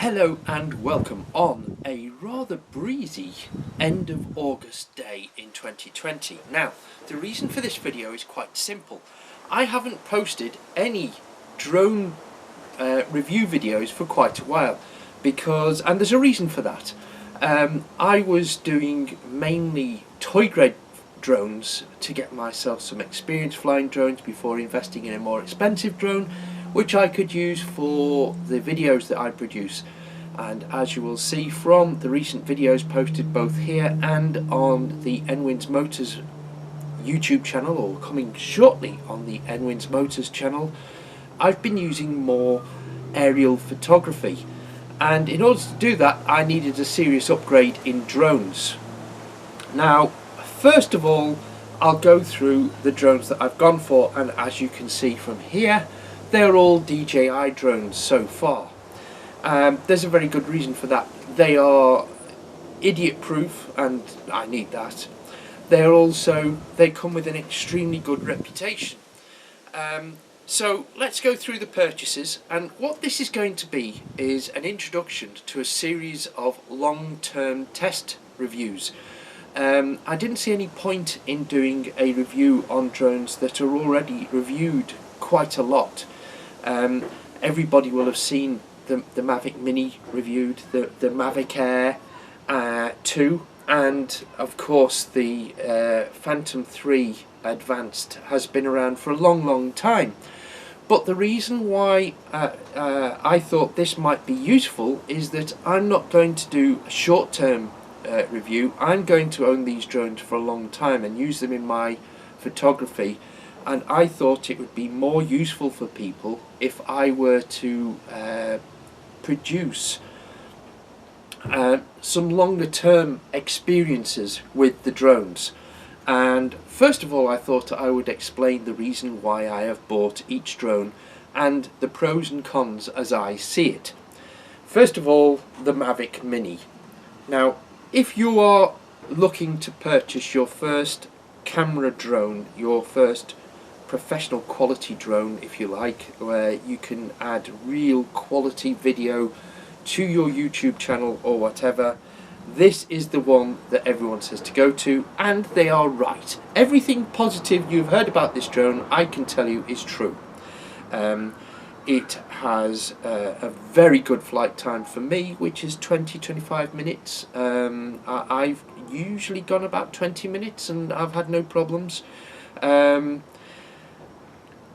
Hello and welcome on a rather breezy end of August day in 2020. Now, the reason for this video is quite simple. I haven't posted any drone review videos for quite a while and there's a reason for that. I was doing mainly toy grade drones to get myself some experience flying drones before investing in a more expensive drone which I could use for the videos that I produce. And as you will see from the recent videos posted both here and on the Nwin's Motors YouTube channel, or coming shortly on the Nwin's Motors channel, I've been using more aerial photography, and in order to do that I needed a serious upgrade in drones. Now, first of all, I'll go through the drones that I've gone for, and as you can see from here, they're all DJI drones so far. There's a very good reason for that. They are idiot proof, and I need that. They come with an extremely good reputation. So let's go through the purchases, and what this is going to be is an introduction to a series of long-term test reviews. I didn't see any point in doing a review on drones that are already reviewed quite a lot. Everybody will have seen the Mavic Mini reviewed, the Mavic Air 2, and of course the Phantom 3 Advanced has been around for a long time. But the reason why I thought this might be useful is that I'm not going to do a short-term review. I'm going to own these drones for a long time and use them in my photography, and I thought it would be more useful for people if I were to produce some longer term experiences with the drones. And first of all, I thought I would explain the reason why I have bought each drone and the pros and cons as I see it. First of all, the Mavic Mini. Now, if you are looking to purchase your first camera drone, your first professional quality drone, if you like, where you can add real quality video to your YouTube channel or whatever, this is the one that everyone says to go to, and they are right. Everything positive you've heard about this drone, I can tell you, is true. It has a very good flight time for me, which is 20-25 minutes. I've usually gone about 20 minutes and I've had no problems.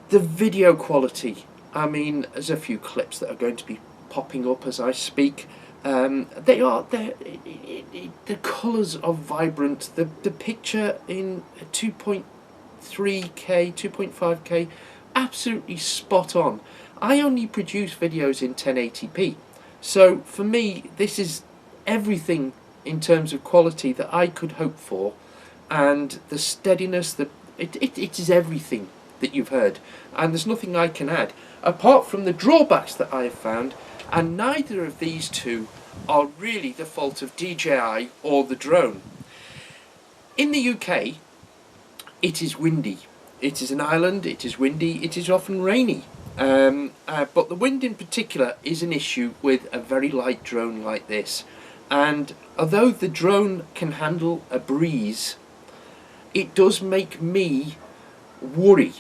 The video quality, I mean, there's a few clips that are going to be popping up as I speak. The colours are vibrant. The picture in 2.3K, 2.5K, absolutely spot on. I only produce videos in 1080p, so for me this is everything in terms of quality that I could hope for, and the steadiness, it is everything that you've heard, and there's nothing I can add apart from the drawbacks that I have found, and neither of these two are really the fault of DJI or the drone. In the UK, it is windy. It is an island, it is windy, it is often rainy, but the wind in particular is an issue with a very light drone like this. And although the drone can handle a breeze, it does make me worry,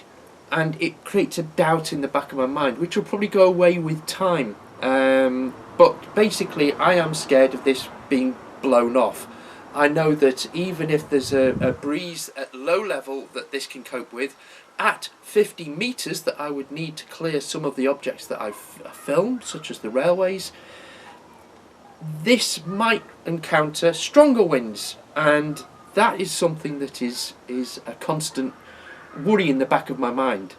and it creates a doubt in the back of my mind, which will probably go away with time. But basically I am scared of this being blown off. I know that even if there's a breeze at low level that this can cope with, at 50 meters that I would need to clear some of the objects that I've filmed, such as the railways, this might encounter stronger winds, and that is something that is a constant worry in the back of my mind.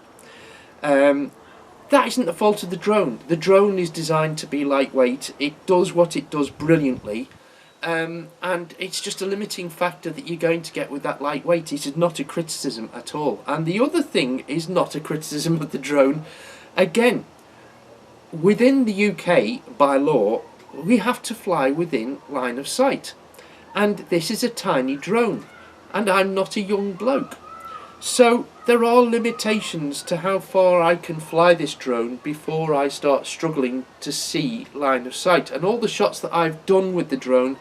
That isn't the fault of the drone. The drone is designed to be lightweight. It does what it does brilliantly, and it's just a limiting factor that you're going to get with that lightweight. It is not a criticism at all. And the other thing is not a criticism of the drone. Again, within the UK, by law, we have to fly within line of sight, and this is a tiny drone, and I'm not a young bloke. So there are limitations to how far I can fly this drone before I start struggling to see line of sight. And all the shots that I've done with the drone,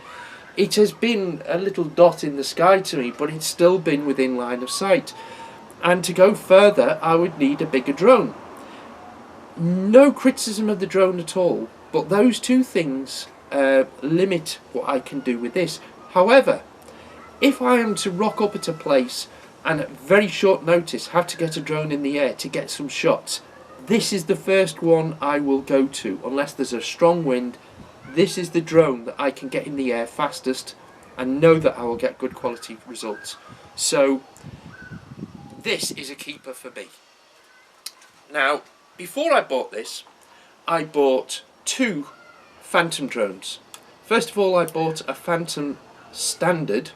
it has been a little dot in the sky to me, but it's still been within line of sight. And to go further, I would need a bigger drone. No criticism of the drone at all, but those two things limit what I can do with this. However, if I am to rock up at a place and at very short notice have to get a drone in the air to get some shots, this is the first one I will go to. Unless there's a strong wind, this is the drone that I can get in the air fastest and know that I will get good quality results. So this is a keeper for me. Now, before I bought this, I bought two Phantom drones. First of all, I bought a Phantom standard,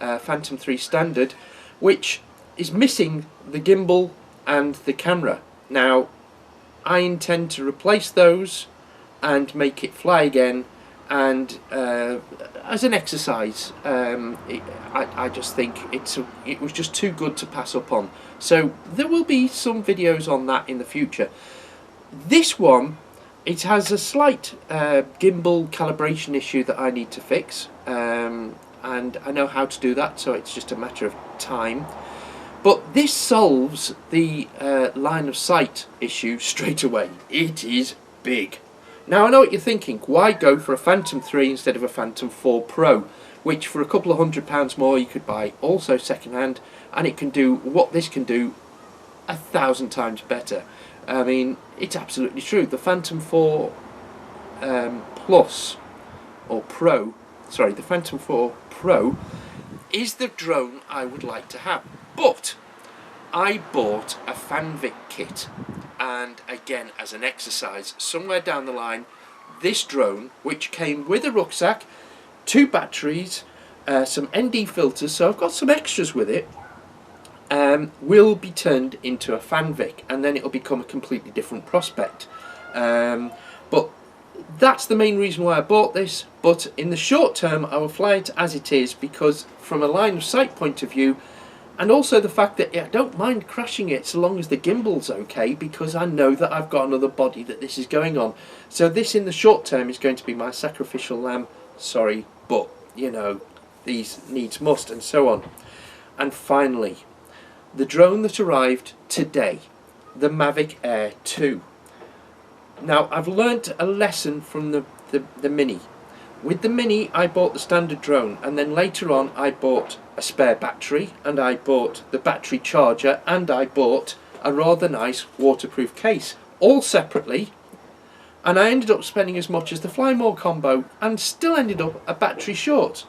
Phantom3 standard, which is missing the gimbal and the camera. Now, I intend to replace those and make it fly again, and as an exercise, I just think it was just too good to pass up on. So there will be some videos on that in the future. This one, it has a slight gimbal calibration issue that I need to fix, and I know how to do that, so it's just a matter of time. But this solves the line of sight issue straight away. It is big. Now I know what you're thinking, why go for a Phantom 3 instead of a Phantom 4 Pro, which for a couple of £100 more you could buy also second hand, and it can do what this can do 1,000 times better. I mean, it's absolutely true. The Phantom 4 Plus, or Pro, sorry, the Phantom 4 Pro is the drone I would like to have. But I bought a FanVic kit, and again, as an exercise, somewhere down the line, this drone, which came with a rucksack, 2 batteries, some ND filters, so I've got some extras with it, will be turned into a FanVic, and then it'll become a completely different prospect. But that's the main reason why I bought this. But in the short term, I will fly it as it is, because from a line of sight point of view, and also the fact that I don't mind crashing it so long as the gimbal's okay, because I know that I've got another body that this is going on. So this in the short term is going to be my sacrificial lamb. Sorry, but you know, these needs must, and so on. And finally, the drone that arrived today, the Mavic Air 2. Now, I've learnt a lesson from the Mini. With the Mini, I bought the standard drone, and then later on I bought a spare battery, and I bought the battery charger, and I bought a rather nice waterproof case, all separately, and I ended up spending as much as the Fly More combo and still ended up a battery short.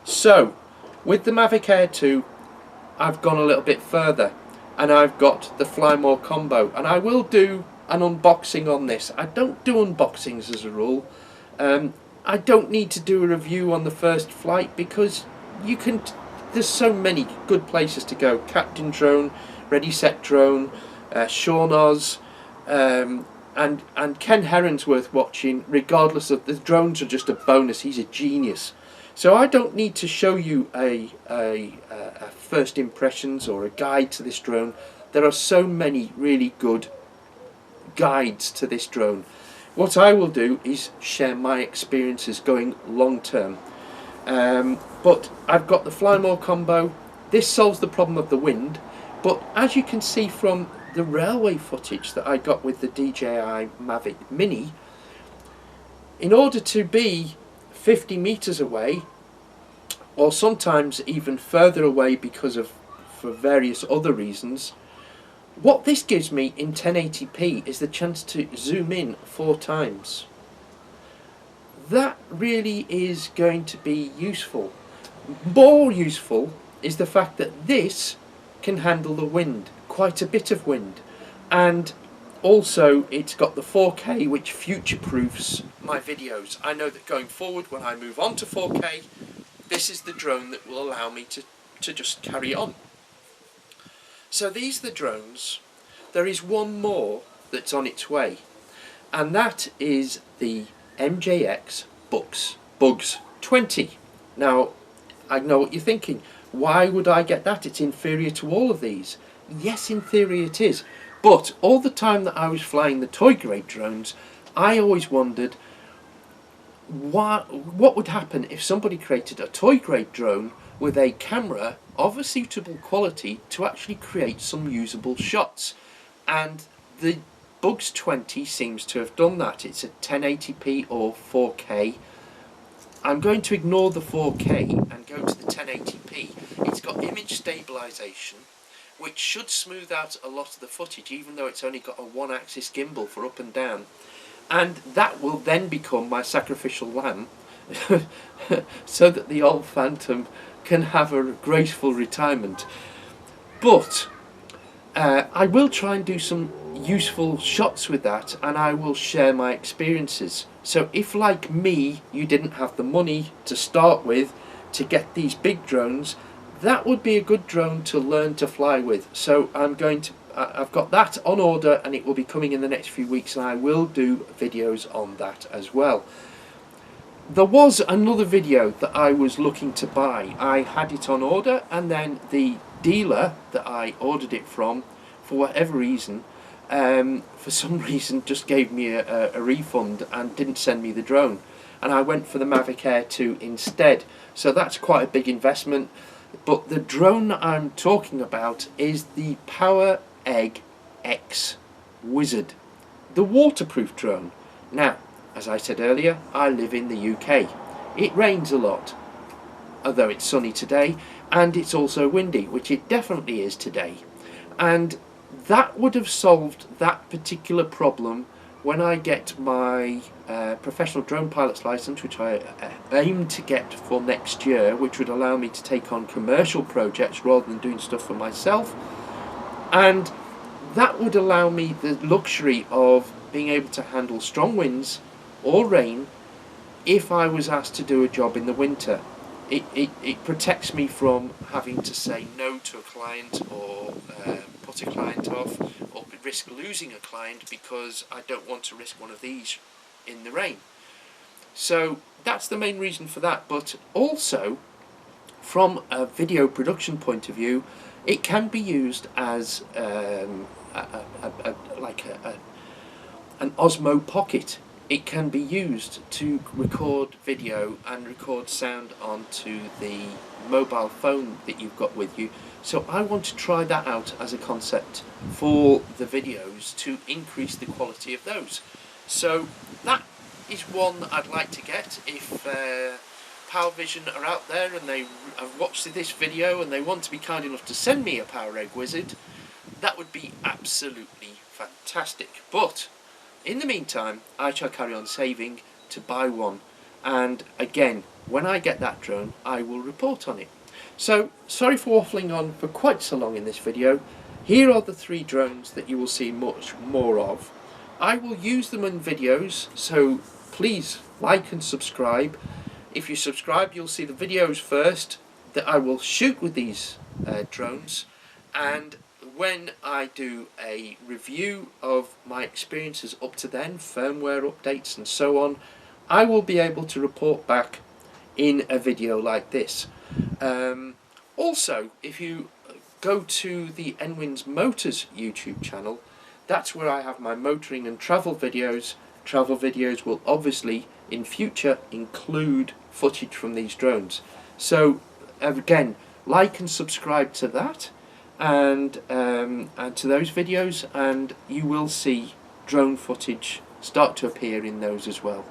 So, with the Mavic Air 2, I've gone a little bit further, and I've got the Fly More combo, and I will do an unboxing on this. I don't do unboxings as a rule. I don't need to do a review on the first flight, because you can, there's so many good places to go. Captain Drone, Ready Set Drone, Sean Oz, and Ken Heron's worth watching, regardless of, the drones are just a bonus. He's a genius. So I don't need to show you a first impressions or a guide to this drone. There are so many really good guides to this drone. What I will do is share my experiences going long term. But I've got the Fly More combo. This solves the problem of the wind, but as you can see from the railway footage that I got with the DJI Mavic Mini, in order to be 50 meters away, or sometimes even further away because of, for various other reasons, what this gives me in 1080p is the chance to zoom in 4 times. That really is going to be useful. More useful is the fact that this can handle the wind, quite a bit of wind, and also it's got the 4K, which future-proofs my videos. I know that going forward, when I move on to 4K, this is the drone that will allow me to just carry on. So these are the drones. There is one more that's on its way, and that is the MJX Bugs 20. Now, I know what you're thinking. why would I get that? It's inferior to all of these. Yes, in theory it is. But all the time that I was flying the toy grade drones, I always wondered what would happen if somebody created a toy grade drone with a camera of a suitable quality to actually create some usable shots. And the Bugs 20 seems to have done that. It's a 1080p or 4K. I'm going to ignore the 4K and go to the 1080p. It's got image stabilization, which should smooth out a lot of the footage, even though it's only got a one-axis gimbal for up and down. And that will then become my sacrificial lamb so that the old Phantom can have a graceful retirement. But I will try and do some useful shots with that, and I will share my experiences. So if, like me, you didn't have the money to start with to get these big drones, that would be a good drone to learn to fly with. So I've got that on order, and it will be coming in the next few weeks, and I will do videos on that as well. There was another video that I was looking to buy. I had it on order, and then the dealer that I ordered it from, for whatever reason, for some reason just gave me a refund and didn't send me the drone, and I went for the Mavic Air 2 instead. So that's quite a big investment. But the drone that I'm talking about is the PowereggX Wizard, the waterproof drone. Now, as I said earlier, I live in the UK. It rains a lot, although it's sunny today, and it's also windy, which it definitely is today. And that would have solved that particular problem when I get my professional drone pilot's license, which I aim to get for next year, which would allow me to take on commercial projects rather than doing stuff for myself. And that would allow me the luxury of being able to handle strong winds or rain if I was asked to do a job in the winter. It protects me from having to say no to a client, or put a client off, or risk losing a client because I don't want to risk one of these in the rain. So that's the main reason for that. But also, from a video production point of view, it can be used as an Osmo Pocket. It can be used to record video and record sound onto the mobile phone that you've got with you. So I want to try that out as a concept for the videos to increase the quality of those. So that is one that I'd like to get. If PowerVision are out there and they have watched this video and they want to be kind enough to send me a PowereggX Wizard, that would be absolutely fantastic. But in the meantime, I shall carry on saving to buy one, and again, when I get that drone, I will report on it. So, sorry for waffling on for quite so long in this video. Here are the 3 drones that you will see much more of. I will use them in videos, so please like and subscribe. If you subscribe, you'll see the videos first that I will shoot with these drones, and when I do a review of my experiences up to then, firmware updates and so on, I will be able to report back in a video like this. Also, if you go to the Nwins Motors YouTube channel, that's where I have my motoring and travel videos. Travel videos will obviously in future include footage from these drones. So again, like and subscribe to that, and to those videos, and you will see drone footage start to appear in those as well.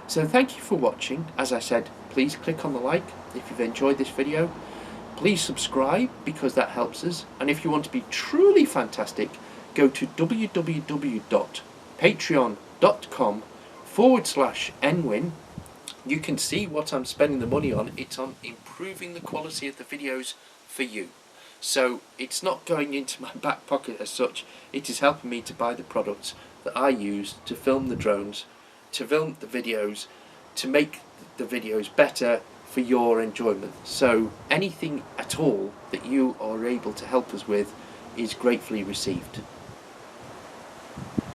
So thank you for watching. As I said, please click on the like if you've enjoyed this video. Please subscribe because that helps us, and if you want to be truly fantastic, go to www.patreon.com/nwin. You can see what I'm spending the money on. It's on improving the quality of the videos for you. So it's not going into my back pocket as such. It is helping me to buy the products that I use to film the drones, to film the videos, to make the videos better for your enjoyment. So anything at all that you are able to help us with is gratefully received.